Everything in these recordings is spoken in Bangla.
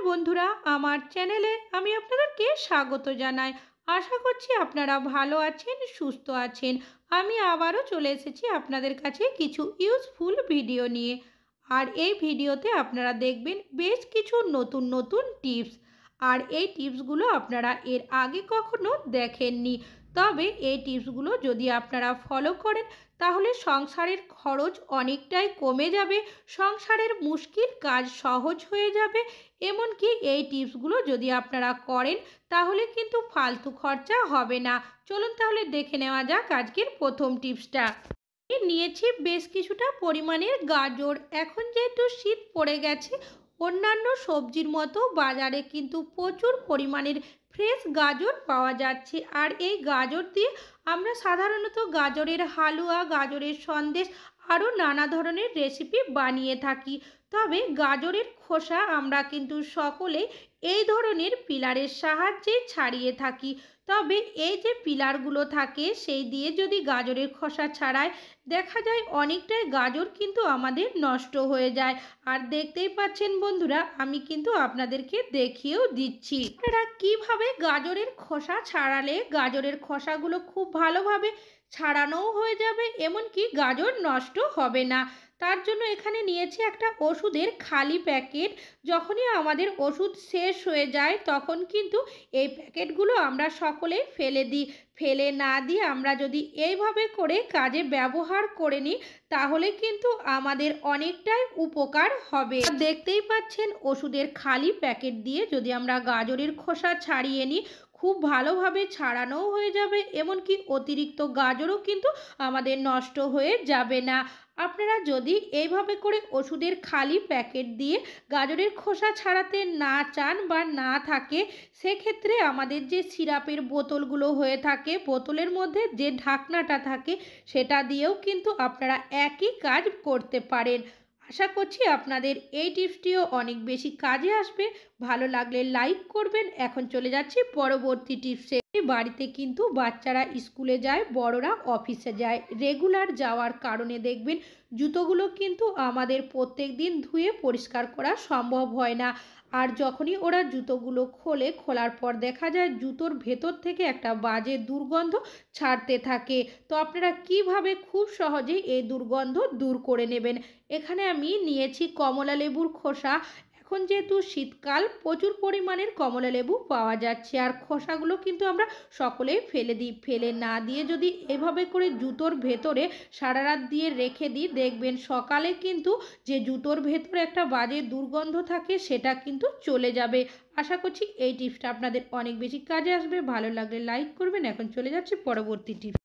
বন্ধুরা, আমার চ্যানেলে আমি আপনাদেরকে স্বাগত জানাই। আশা করছি আপনারা ভালো আছেন, সুস্থ আছেন। আমি আবারও চলে এসেছি আপনাদের কাছে কিছু ইউজফুল ভিডিও নিয়ে। আর এই ভিডিওতে আপনারা দেখবেন বেশ কিছু নতুন নতুন টিপস। আর এই টিপসগুলো আপনারা এর আগে কখনো দেখেননি। তবে এই টিপসগুলো যদি আপনারা ফলো করেন তাহলে সংসারের খরচ অনেকটাই কমে যাবে, সংসারের মুশকিল কাজ সহজ হয়ে যাবে। এমনকি এই টিপসগুলো যদি আপনারা করেন তাহলে কিন্তু ফালতু খরচা হবে না। চলুন তাহলে দেখে নেওয়া যাক আজকের প্রথম টিপসটা। নিয়েছি বেশ কিছুটা পরিমাণের গাজর। এখন যেহেতু শীত পড়ে গেছে, অন্যান্য সবজির মতো বাজারে কিন্তু প্রচুর পরিমাণের ফ্রেশ গাজর পাওয়া যাচ্ছে। আর এই গাজর দিয়ে আমরা সাধারণত গাজরের হালুয়া, গাজরের সন্দেশ আরও নানা ধরনের রেসিপি বানিয়ে থাকি। তবে গাজরের খোসা আমরা কিন্তু সকলেই এই ধরনের পিলারের সাহায্যে ছাড়িয়ে থাকি। তবে এই যে পিলারগুলো থাকে সেই দিয়ে যদি গাজরের খোসা ছাড়ায়, দেখা যায় অনেকটাই গাজর কিন্তু আমাদের নষ্ট হয়ে যায়। আর দেখতেই পাচ্ছেন বন্ধুরা, আমি কিন্তু আপনাদেরকে দেখিয়েও দিচ্ছি আপনারা কিভাবে গাজরের খোসা ছাড়ালে গাজরের খোসাগুলো খুব ভালোভাবে ছাড়ানোও হয়ে যাবে, এমনকি গাজর নষ্ট হবে না। তার জন্য এখানে নিয়েছি একটা ওষুধের খালি প্যাকেট। যখনই আমাদের ওষুধ শেষ হয়ে যায় তখন কিন্তু এই প্যাকেটগুলো আমরা সকলেই ফেলে দিই। ফেলে না দিয়ে আমরা যদি এইভাবে করে কাজে ব্যবহার করে নিই তাহলে কিন্তু আমাদের অনেকটাই উপকার হবে। দেখতেই পাচ্ছেন ওষুধের খালি প্যাকেট দিয়ে যদি আমরা গাজরের খোসা ছাড়িয়ে নিই, খুব ভালোভাবে ছাড়ানোও হয়ে যাবে, এমনকি অতিরিক্ত গাজরও কিন্তু আমাদের নষ্ট হয়ে যাবে না। আপনারা যদি এইভাবে করে ওষুধের খালি প্যাকেট দিয়ে গাজরের খোসা ছাড়াতে না চান বা না থাকে, সেক্ষেত্রে আমাদের যে সিরাপের বোতলগুলো হয়ে থাকে, বোতলের মধ্যে যে ঢাকনাটা থাকে সেটা দিয়েও কিন্তু আপনারা একই কাজ করতে পারেন। আশা করছি আপনাদের এই টিপসটিও অনেক বেশি কাজে আসবে। ভালো লাগলে লাইক করবেন। এখন চলে যাচ্ছি পরবর্তী টিপসে। বাড়িতে কিন্তু বাচ্চারা স্কুলে যায়, বড়রা অফিসে যায়। রেগুলার যাওয়ার কারণে দেখবেন জুতোগুলো কিন্তু আমাদের প্রত্যেক দিন ধুয়ে পরিষ্কার করা সম্ভব হয় না। আর যখনই ওরা জুতোগুলো খোলার পর দেখা যায় জুতোর ভেতর থেকে একটা বাজে দুর্গন্ধ ছাড়তে থাকে। তো আপনারা কিভাবে খুব সহজেই এই দুর্গন্ধ দূর করে নেবেন। এখানে আমি নিয়েছি কমলা লেবুর খোসা। এখন যেহেতু শীতকাল, প্রচুর পরিমাণের কমলা লেবু পাওয়া যাচ্ছে। আর খোসাগুলো কিন্তু আমরা সকলেই ফেলে দিই। ফেলে না দিয়ে যদি এভাবে করে জুতোর ভেতরে সারা রাত দিয়ে রেখে দিই, দেখবেন সকালে কিন্তু যে জুতোর ভেতরে একটা বাজে দুর্গন্ধ থাকে সেটা কিন্তু চলে যাবে। আশা করছি এই টিপসটা আপনাদের অনেক বেশি কাজে আসবে। ভালো লাগলে লাইক করবেন। এখন চলে যাচ্ছি পরবর্তী টিপস।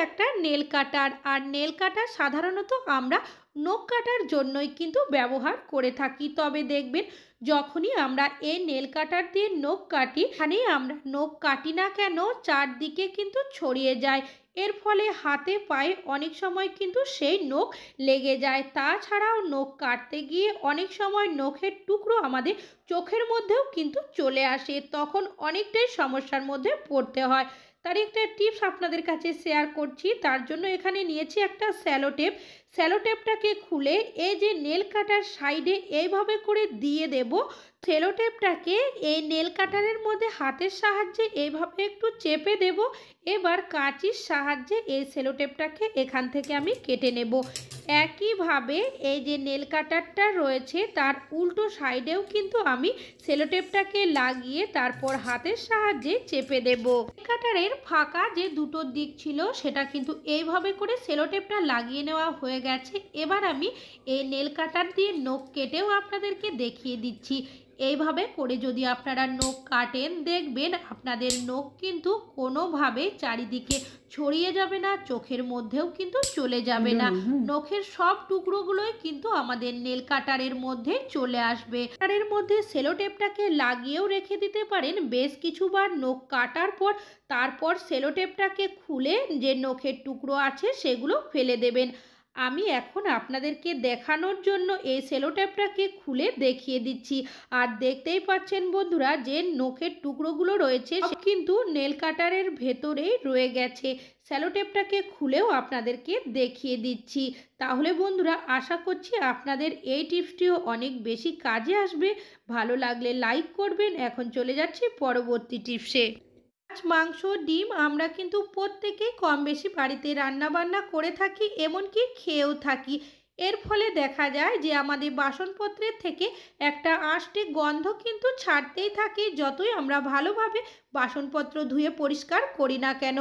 একটা নেল কাটার। আর নেল কাটার সাধারণত আমরা নখ কাটার জন্যই কিন্তু ব্যবহার করে থাকি। তবে দেখবেন যখনই আমরা এই নেল কাটার দিয়ে নখ কাটি, এখানে আমরা নখ কাটি না কেন চারদিকে কিন্তু ছড়িয়ে যায়। এর ফলে হাতে পায়ে অনেক সময় কিন্তু সেই নখ লেগে যায়। তাছাড়াও নখ কাটতে গিয়ে অনেক সময় নখের টুকরো আমাদের চোখের মধ্যেও কিন্তু চলে আসে, তখন অনেকটাই সমস্যার মধ্যে পড়তে হয়। তার একটা টিপস আপনাদের কাছে শেয়ার করছি। তার জন্য এখানে নিয়েছি একটা স্যালো টেপ। স্যালো টেপটাকে খুলে এই যে নেল কাটার সাইডে এইভাবে করে দিয়ে দেব। সেলো টেপটাকে এই নেল কাটারের মধ্যে হাতের সাহায্যে এইভাবে একটু চেপে দেব। এবার কাঁচির সাহায্যে এই সেলো টেপটাকে এখান থেকে আমি কেটে নেব। একইভাবে এই যে নেল কাটারটা রয়েছে তার উল্টো সাইডেও কিন্তু আমি সেলো টেপটাকে লাগিয়ে তারপর হাতের সাহায্যে চেপে দেব। কাটারের ফাঁকা যে দুটো দিক ছিল সেটা কিন্তু এইভাবে করে সেলো টেপটা লাগিয়ে নেওয়া হয়ে গেছে। এবার আমি এই নেল কাটার দিয়ে নখ কেটেও আপনাদেরকে দেখিয়ে দিচ্ছি। এইভাবে করে যদি আপনারা নখ কাটেন, দেখবেন আপনাদের নখ কিন্তু কোনোভাবে চারিদিকে ছড়িয়ে যাবে না, চোখের মধ্যেও কিন্তু চলে যাবে না। নখের সব টুকরোগুলোই কিন্তু আমাদের নেল কাটারের মধ্যে চলে আসবে। কাটারের মধ্যে সেলো টেপটাকে লাগিয়েও রেখে দিতে পারেন বেশ কিছুবার নখ কাটার পর। তারপর সেলো টেপটাকে খুলে যে নখের টুকরো আছে সেগুলো ফেলে দেবেন। আমি এখন আপনাদেরকে দেখানোর জন্য এই সেলো টেপটাকে খুলে দেখিয়ে দিচ্ছি। আর দেখতেই পাচ্ছেন বন্ধুরা যে নখের টুকরোগুলো রয়েছে সব কিন্তু নেল কাটারের ভেতরেই রয়ে গেছে। সেলো টেপটাকে খুলেও আপনাদেরকে দেখিয়ে দিচ্ছি। তাহলে বন্ধুরা আশা করছি আপনাদের এই টিপসটিও অনেক বেশি কাজে আসবে। ভালো লাগলে লাইক করবেন। এখন চলে যাচ্ছি পরবর্তী টিপসে। মাছ, মাংস, ডিম আমরা কিন্তু প্রত্যেকেই কম বেশি বাড়িতে রান্না বান্না করে থাকি, এমনকি খেয়েও থাকি। এর ফলে দেখা যায় যে আমাদের বাসনপত্রের থেকে একটা আষ্টে গন্ধ কিন্তু ছাড়তেই থাকে, যতই আমরা ভালোভাবে বাসনপত্র ধুয়ে পরিষ্কার করি না কেন।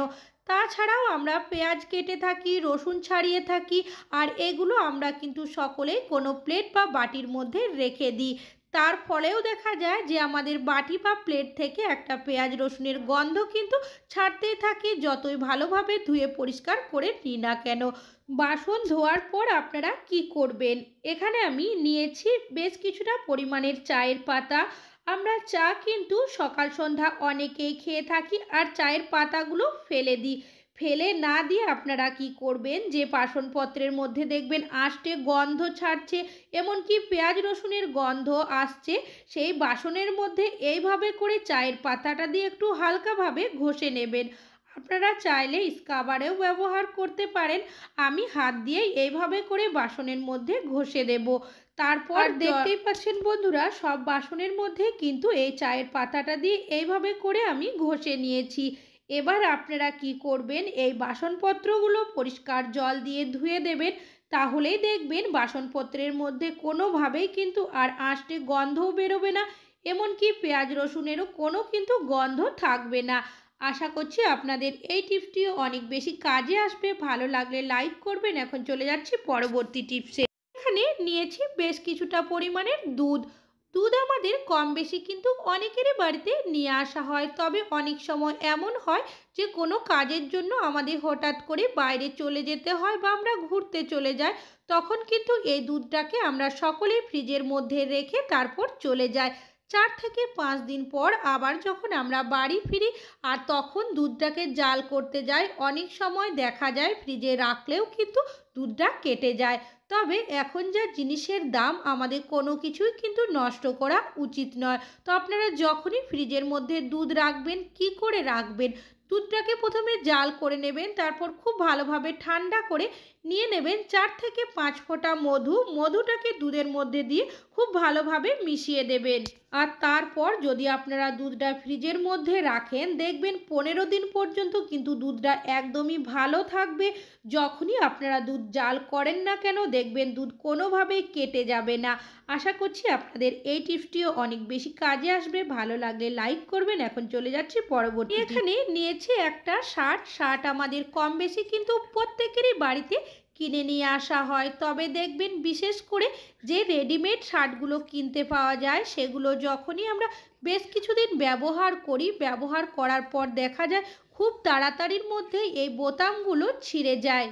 তাছাড়াও আমরা পেঁয়াজ কেটে থাকি, রসুন ছাড়িয়ে থাকি, আর এগুলো আমরা কিন্তু সকলেই কোনো প্লেট বা বাটির মধ্যে রেখে দিই। তার ফলেও দেখা যায় যে আমাদের বাটি বা প্লেট থেকে একটা পেঁয়াজ রসুনের গন্ধ কিন্তু ছাড়তেই থাকে, যতই ভালোভাবে ধুয়ে পরিষ্কার করে নিই না কেন। বাসন ধোয়ার পর আপনারা কি করবেন? এখানে আমি নিয়েছি বেশ কিছুটা পরিমাণের চায়ের পাতা। আমরা চা কিন্তু সকাল সন্ধ্যা অনেকেই খেয়ে থাকি, আর চায়ের পাতাগুলো ফেলে দিই। ফেলে না দিয়ে আপনারা কি করবেন, যে বাসনপত্রের মধ্যে দেখবেন আষ্টে গন্ধ ছাড়ছে, এমনকি পেঁয়াজ রসুনের গন্ধ আসছে, সেই বাসনের মধ্যে এইভাবে করে চায়ের পাতাটা দিয়ে একটু হালকাভাবে ঘষে নেবেন। আপনারা চাইলে স্ক্রাবারেও ব্যবহার করতে পারেন। আমি হাত দিয়েই এইভাবে করে বাসনের মধ্যে ঘষে দেব। তারপর দেখতেই পাচ্ছেন বন্ধুরা সব বাসনের মধ্যে কিন্তু এই চায়ের পাতাটা দিয়ে এইভাবে করে আমি ঘষে নিয়েছি। এবার আপনারা কি করবেন, এই বাসনপত্রগুলো পরিষ্কার জল দিয়ে ধুয়ে দেবেন। তাহলেই দেখবেন বাসনপত্রের মধ্যে কোনোভাবেই কিন্তু আর আঁশটে গন্ধও বেরোবে না, এমনকি পেঁয়াজ রসুনেরও কোনো কিন্তু গন্ধ থাকবে না। আশা করছি আপনাদের এই টিপসটিও অনেক বেশি কাজে আসবে। ভালো লাগলে লাইক করবেন। এখন চলে যাচ্ছি পরবর্তী টিপসে। এখানে নিয়েছি বেশ কিছুটা পরিমাণের দুধ। দুধ আমাদের কম বেশি কিন্তু অনেকেরই বাড়িতে নিয়ে আসা হয়, তবে অনেক সময় এমন হয় যে কোনো কাজের জন্য আমাদের হঠাৎ করে বাইরে চলে যেতে হয় বা আমরা ঘুরতে চলে যাই, তখন কিন্তু এই দুধটাকে আমরা সকলেই ফ্রিজের মধ্যে রেখে তারপর চলে যাই। 4 থেকে 5 দিন পর আবার যখন আমরা বাড়ি ফিরি আর তখন দুধটাকে জাল করতে যাই, অনেক সময় দেখা যায় ফ্রিজে রাখলেও কিন্তু দুধটা কেটে যায়। তবে এখন যা জিনিসের দাম, আমাদের কোনো কিছুই কিন্তু নষ্ট করা উচিত নয়। তো আপনারা যখনই ফ্রিজের মধ্যে দুধ রাখবেন, কি করে রাখবেন? দুধটাকে প্রথমে জাল করে নেবেন, তারপর খুব ভালোভাবে ঠান্ডা করে নিয়ে নেবেন 4 থেকে 5 ফোঁটা মধু। মধুটাকে দুধের মধ্যে দিয়ে খুব ভালোভাবে মিশিয়ে দেবেন। আর তারপর যদি আপনারা দুধটা ফ্রিজের মধ্যে রাখেন, দেখবেন 15 দিন পর্যন্ত কিন্তু দুধটা একদমই ভালো থাকবে। যখনই আপনারা দুধ জাল করেন না কেন, দেখবেন দুধ কোনোভাবেই কেটে যাবে না। আশা করছি আপনাদের এই টিপসটিও অনেক বেশি কাজে আসবে। ভালো লাগলে লাইক করবেন। এখন চলে যাচ্ছি পরবর্তী। এখানে নিয়েছি একটা শার্ট। শার্ট আমাদের কম বেশি কিন্তু প্রত্যেকেরই বাড়িতে কিনে নিয়ে আসা হয়, তবে দেখবেন বিশেষ করে যে রেডিমেড শার্টগুলো কিনতে পাওয়া যায়, সেগুলো যখনই আমরা বেশ কিছুদিন ব্যবহার করি, ব্যবহার করার পর দেখা যায় খুব তাড়াতাড়ির মধ্যে এই বোতামগুলো ছিঁড়ে যায়।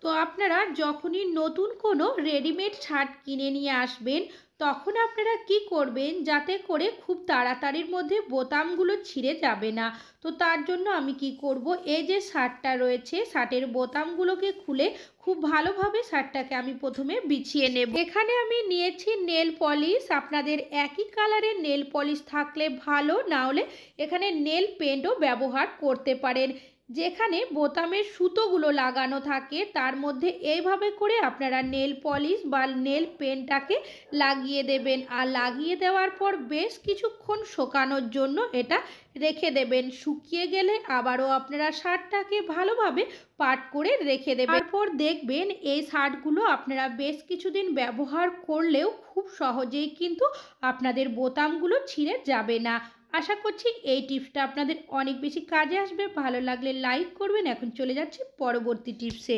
তো আপনারা যখনই নতুন কোনো রেডিমেড শার্ট কিনে নিয়ে আসবেন, তখন আপনারা কি করবেন, যাতে করে খুব তাড়াতাড়ির মধ্যে বোতামগুলো ছিঁড়ে যাবে না। তো তার জন্য আমি কি করব, এই যে শার্টটা রয়েছে, শার্টের বোতামগুলোকে খুলে খুব ভালোভাবে শার্টটাকে আমি প্রথমে বিছিয়ে নেব। এখানে আমি নিয়েছি নেল পলিশ। আপনাদের একই কালারের নেল পলিশ থাকলে ভালো, না হলে এখানে নেল পেন্টও ব্যবহার করতে পারেন। যেখানে বোতামের সুতোগুলো লাগানো থাকে তার মধ্যে এইভাবে করে আপনারা নেল পলিশ বা নেল পেনটাকে লাগিয়ে দেবেন। আর লাগিয়ে দেওয়ার পর বেশ কিছুক্ষণ শুকানোর জন্য এটা রেখে দেবেন। শুকিয়ে গেলে আবারও আপনারা শার্টটাকে ভালোভাবে পাট করে রেখে দেবেন। তারপর দেখবেন এই শার্টগুলো আপনারা বেশ কিছুদিন ব্যবহার করলেও খুব সহজেই কিন্তু আপনাদের বোতামগুলো ছিঁড়ে যাবে না। আশা করছি এই টিপসটা আপনাদের অনেক বেশি কাজে আসবে। ভালো লাগলে লাইক করবেন। এখন চলে যাচ্ছি পরবর্তী টিপসে।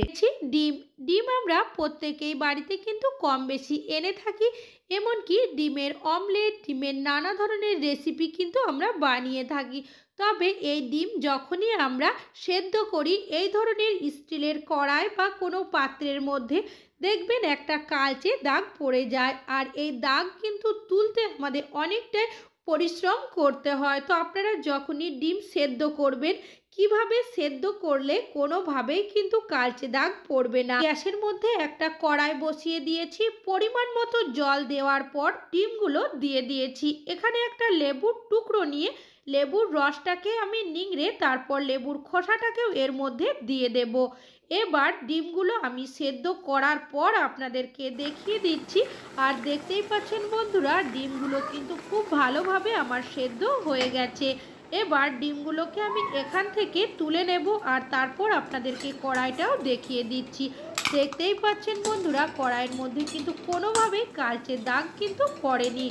ডিম। ডিম আমরা প্রত্যেকেই বাড়িতে কিন্তু কম বেশি এনে থাকি, এমনকি ডিমের অমলেট, ডিমের নানা ধরনের রেসিপি কিন্তু আমরা বানিয়ে থাকি। তবে এই ডিম যখনই আমরা সেদ্ধ করি, এই ধরনের স্টিলের কড়াই বা কোনো পাত্রের মধ্যে দেখবেন একটা কালচে দাগ পড়ে যায়, আর এই দাগ কিন্তু তুলতে আমাদের অনেকটাই পরিশ্রম করতে হয়। তো আপনারা যখনই ডিম সেদ্ধ করবেন, কিভাবে সেদ্ধ করলে কোনোভাবেই কিন্তু কালচে দাগ পড়বে না। গ্যাসের মধ্যে একটা কড়াই বসিয়ে দিয়েছি, পরিমাণ মতো জল দেওয়ার পর ডিমগুলো দিয়ে দিয়েছি। এখানে একটা লেবুর টুকরো নিয়ে লেবুর রসটাকে আমি নিংড়ে তারপর লেবুর খোসাটাকেও এর মধ্যে দিয়ে দেব। এবার ডিমগুলো আমি সেদ্ধ করার পর আপনাদেরকে দেখিয়ে দিচ্ছি। আর দেখতেই পাচ্ছেন বন্ধুরা, ডিমগুলো কিন্তু খুব ভালোভাবে আমার সেদ্ধ হয়ে গেছে। এবার ডিমগুলোকে আমি এখান থেকে তুলে নেব আর তারপর আপনাদেরকে কড়াইটাও দেখিয়ে দিচ্ছি। দেখতেই পাচ্ছেন বন্ধুরা, কড়াইয়ের মধ্যে কিন্তু কোনোভাবেই কালচে দাগ কিন্তু পড়েনি।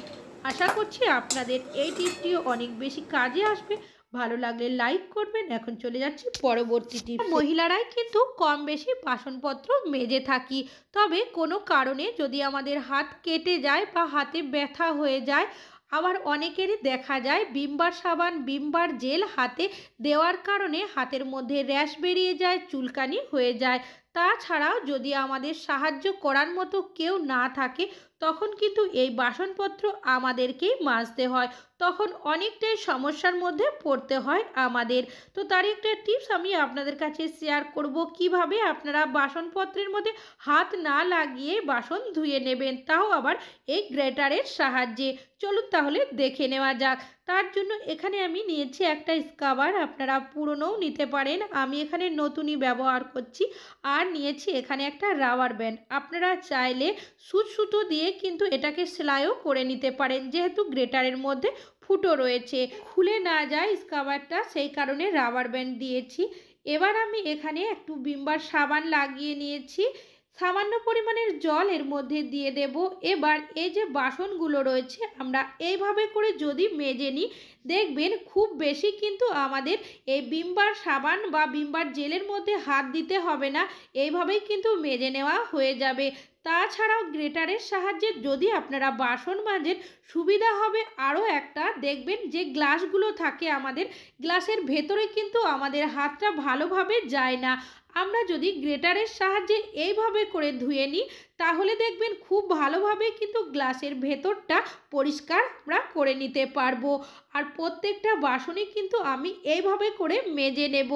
আশা করছি আপনাদের এই টিপটিও অনেক বেশি কাজে আসবে। ভালো লাগলে লাইক করবেন। এখন চলে যাচ্ছি পরবর্তী টিপ। মহিলারাই কিন্তু কম বেশি বাসনপত্র মেজে থাকি, তবে কোনো কারণে যদি আমাদের হাত কেটে যায় বা হাতে ব্যথা হয়ে যায়, আবার অনেকেরই দেখা যায় ভিমবার সাবান ভিমবার জেল হাতে দেওয়ার কারণে হাতের মধ্যে র্যাশ বেরিয়ে যায়, চুলকানি হয়ে যায়। তাছাড়াও যদি আমাদের সাহায্য করার মতো কেউ না থাকে, তখন কিন্তু এই বাসনপত্র আমাদেরকেই মাজতে হয়। তখন অনেকটাই সমস্যার মধ্যে পড়তে হয় আমাদের। তো তার একটা টিপস আমি আপনাদের কাছে শেয়ার করব, কিভাবে আপনারা বাসনপত্রের মধ্যে হাত না লাগিয়ে বাসন ধুয়ে নেবেন, তাও আবার এই গ্রেটারের সাহায্যে। চলুন তাহলে দেখে নেওয়া যাক। তার জন্য এখানে আমি নিয়েছি একটা স্ক্রাবার, আপনারা পুরনোও নিতে পারেন, আমি এখানে নতুনই ব্যবহার করছি। আর নিয়েছি এখানে একটা রাবার ব্যান্ড, আপনারা চাইলে সুতো দিয়ে কিন্তু এটাকে সেলাইও করে নিতে পারেন, যেহেতু গ্রেটারের মধ্যে ফুটো রয়েছে, খুলে না যায় স্ক্রাবারটা, সেই কারণে রাবার ব্যান্ড দিয়েছি। এবার আমি এখানে একটু ভিমবার সাবান লাগিয়ে নিয়েছি, সামান্য পরিমাণের জল এর মধ্যে দিয়ে দেব। এবার এই যে বাসনগুলো রয়েছে আমরা এইভাবে করে যদি মেজে নিই, দেখবেন খুব বেশি কিন্তু আমাদের এই ভিমবার সাবান বা ভিমবার জেলের মধ্যে হাত দিতে হবে না, এইভাবেই কিন্তু মেজে নেওয়া হয়ে যাবে। তাছাড়াও গ্রেটারের সাহায্যে যদি আপনারা বাসন মাজেন, সুবিধা হবে আরও একটা, দেখবেন যে গ্লাসগুলো থাকে আমাদের, গ্লাসের ভেতরে কিন্তু আমাদের হাতটা ভালোভাবে যায় না। আমরা যদি গ্রেটারের সাহায্যে এইভাবে করে ধুয়ে নিই, তাহলে দেখবেন খুব ভালোভাবে কিন্তু গ্লাসের ভেতরটা পরিষ্কার আমরা করে নিতে পারবো। আর প্রত্যেকটা বাসনই কিন্তু আমি এইভাবে করে মেজে নেব।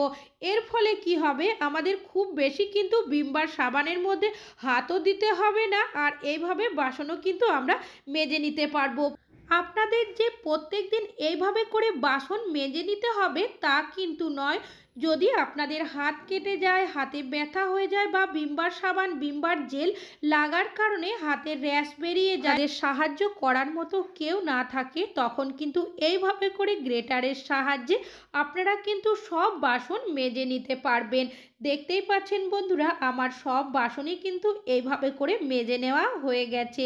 এর ফলে কি হবে, আমাদের খুব বেশি কিন্তু ভিমবার সাবানের মধ্যে হাতও দিতে হবে না, আর এইভাবে বাসনও কিন্তু আমরা মেজে নিতে পারবো। আপনাদের যে প্রত্যেক দিন এইভাবে করে বাসন মেজে নিতে হবে তা কিন্তু নয়। যদি আপনাদের হাত কেটে যায়, হাতে ব্যথা হয়ে যায় বা ভিমবার সাবান ভিমবার জেল লাগার কারণে হাতের র্যাশ বেরিয়ে যায়, যাদের সাহায্য করার মতো কেউ না থাকে, তখন কিন্তু এইভাবে করে গ্রেটারের সাহায্যে আপনারা কিন্তু সব বাসন মেজে নিতে পারবেন। দেখতেই পাচ্ছেন বন্ধুরা, আমার সব বাসনই কিন্তু এইভাবে করে মেজে নেওয়া হয়ে গেছে।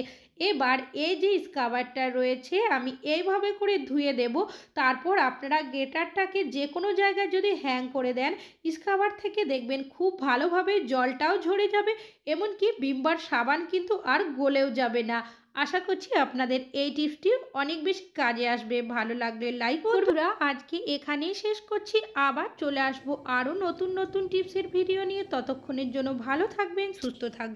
এবার এই যে স্ক্রাবারটা রয়েছে আমি এইভাবে করে ধুয়ে দেব। তারপর আপনারা গ্রেটারটাকে যে কোনো জায়গায় যদি হ্যাং করে দেন, স্ক্রাবার থেকে দেখবেন খুব ভালোভাবে জলটাও ঝরে যাবে, এমনকি ভিমবার সাবান কিন্তু আর গলেও যাবে না। আশা করছি আপনাদের এই টিপসটি অনেক বেশি কাজে আসবে। ভালো লাগলে লাইক করুন। বন্ধুরা, আজকে এখানেই শেষ করছি, আবার চলে আসবো আরও নতুন নতুন টিপসের ভিডিও নিয়ে। ততক্ষণের জন্য ভালো থাকবেন, সুস্থ থাকবেন।